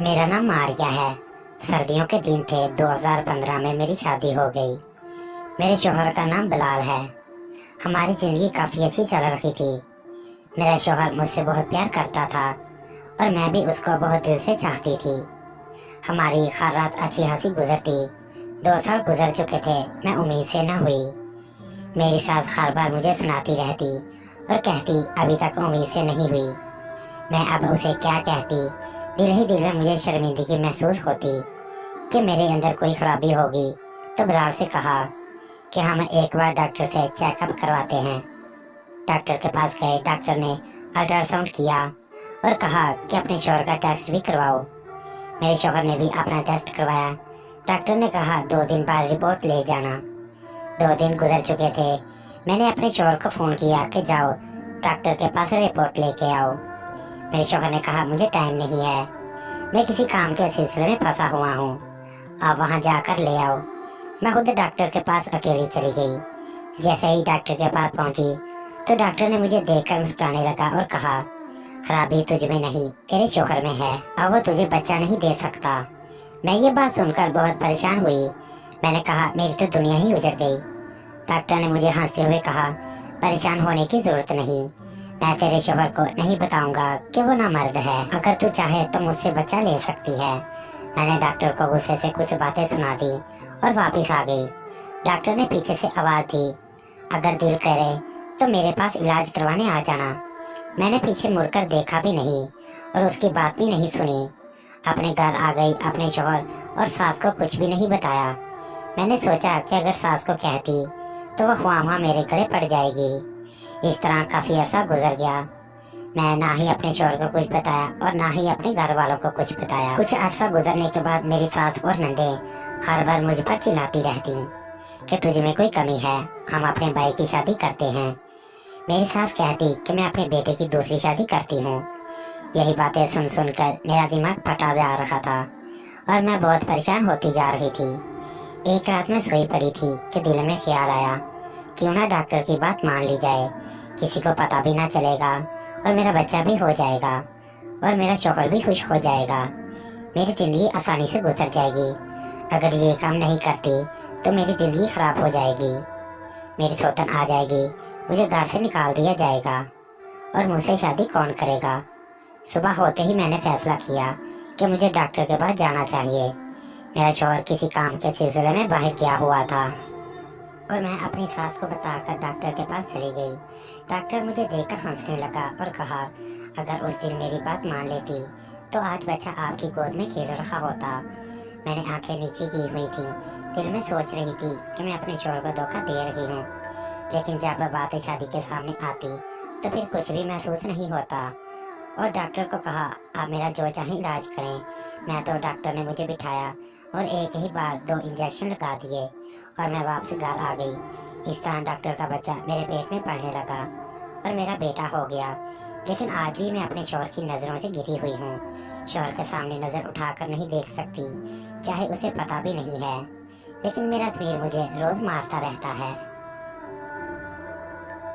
मेरा नाम मारिया है। सर्दियों के दिन थे। 2015 में मेरी शादी हो गई। मेरे शोहर का नाम बिलाल है। हमारी जिंदगी काफ़ी अच्छी चल रही थी। मेरा शोहर मुझसे बहुत प्यार करता था और मैं भी उसको बहुत दिल से चाहती थी। हमारी हर रात अच्छी हंसी गुजरती। 2 साल गुजर चुके थे, मैं उम्मीद से न हुई। मेरी सास हर बार मुझे सुनाती रहती और कहती अभी तक उम्मीद से नहीं हुई। मैं अब उसे क्या कहती। दिल ही दिल में मुझे शर्मिंदगी महसूस होती कि मेरे अंदर कोई खराबी होगी। तो बिलाल से कहा कि हम एक बार डॉक्टर से चेकअप करवाते हैं। डॉक्टर के पास गए। डॉक्टर ने अल्ट्रासाउंड किया और कहा कि अपने शोहर का टेस्ट भी करवाओ। मेरे शोहर ने भी अपना टेस्ट करवाया। डॉक्टर ने कहा 2 दिन बाद रिपोर्ट ले जाना। 2 दिन गुजर चुके थे। मैंने अपने शोहर को फ़ोन किया कि जाओ डॉक्टर के पास रिपोर्ट लेके आओ। मेरे शोहर ने कहा मुझे टाइम नहीं है, मैं किसी काम के सिलसिले में फंसा हुआ हूँ, आप वहाँ जाकर ले आओ। मैं खुद डॉक्टर के पास अकेली चली गई। जैसे ही डॉक्टर के पास पहुँची तो डॉक्टर ने मुझे देखकर मुस्कुराने लगा और कहा खराबी तुझ में नहीं, तेरे शोहर में है, अब वो तुझे बच्चा नहीं दे सकता। मैं ये बात सुनकर बहुत परेशान हुई। मैंने कहा मेरी तो दुनिया ही उजड़ गई। डॉक्टर ने मुझे हंसते हुए कहा परेशान होने की जरूरत नहीं, मैं तेरे शोहर को नहीं बताऊंगा कि वो नामर्द है। अगर तू चाहे तो मुझसे बच्चा ले सकती है। मैंने डॉक्टर को गुस्से से कुछ बातें सुना दी और वापस आ गई। डॉक्टर ने पीछे से आवाज दी अगर दिल करे तो मेरे पास इलाज करवाने आ जाना। मैंने पीछे मुड़कर देखा भी नहीं और उसकी बात भी नहीं सुनी। अपने घर आ गई। अपने शोहर और सास को कुछ भी नहीं बताया। मैंने सोचा कि अगर सास को कहती तो वह वहाँ मेरे गले पड़ जाएगी। इस तरह काफी अरसा गुजर गया। मैं ना ही अपने शोहर को कुछ बताया और ना ही अपने घर वालों को कुछ बताया। कुछ अरसा गुजरने के बाद मेरी सास और नंदे हर बार मुझ पर चिल्लाती रहती कि तुझ में कोई कमी है, हम अपने भाई की शादी करते हैं। मेरी सास कहती कि मैं अपने बेटे की दूसरी शादी करती हूँ। यही बातें सुन सुनकर मेरा दिमाग फटा जा रहा था और मैं बहुत परेशान होती जा रही थी। एक रात में सोई पड़ी थी कि दिल में ख्याल आया क्यों ना डॉक्टर की बात मान ली जाए, किसी को पता भी ना चलेगा और मेरा बच्चा भी हो जाएगा और मेरा शोहर भी खुश हो जाएगा। मेरी जिंदगी आसानी से गुजर जाएगी। अगर ये काम नहीं करती तो मेरी जिंदगी खराब हो जाएगी, मेरी सौतन आ जाएगी, मुझे घर से निकाल दिया जाएगा और मुझसे शादी कौन करेगा। सुबह होते ही मैंने फैसला किया कि मुझे डॉक्टर के पास जाना चाहिए। मेरा शोहर किसी काम के सिलसिले में बाहर गया हुआ था और मैं अपनी सास को बताकर डॉक्टर के पास चली गई। डॉक्टर मुझे देखकर हंसने लगा और कहा अगर उस दिन मेरी बात मान लेती तो आज बच्चा आपकी गोद में खेल रहा होता। मैंने आंखें नीचे की हुई थी। दिल में सोच रही थी कि मैं अपने शोहर को धोखा दे रही हूँ, लेकिन जब बातें शादी के सामने आती तो फिर कुछ भी महसूस नहीं होता। और डॉक्टर को कहा आप मेरा जो चाहे इलाज करें। मैं तो डॉक्टर ने मुझे बिठाया और एक ही बार 2 इंजेक्शन लगा दिए और मैं वापस घर आ गई। इस तरह डॉक्टर का बच्चा मेरे पेट में पलने लगा और मेरा बेटा हो गया। लेकिन आज भी मैं अपने शोहर की नज़रों से घिरी हुई हूँ। शोहर के सामने नज़र उठाकर नहीं देख सकती, चाहे उसे पता भी नहीं है, लेकिन मेरा तस्वीर मुझे रोज़ मारता रहता है।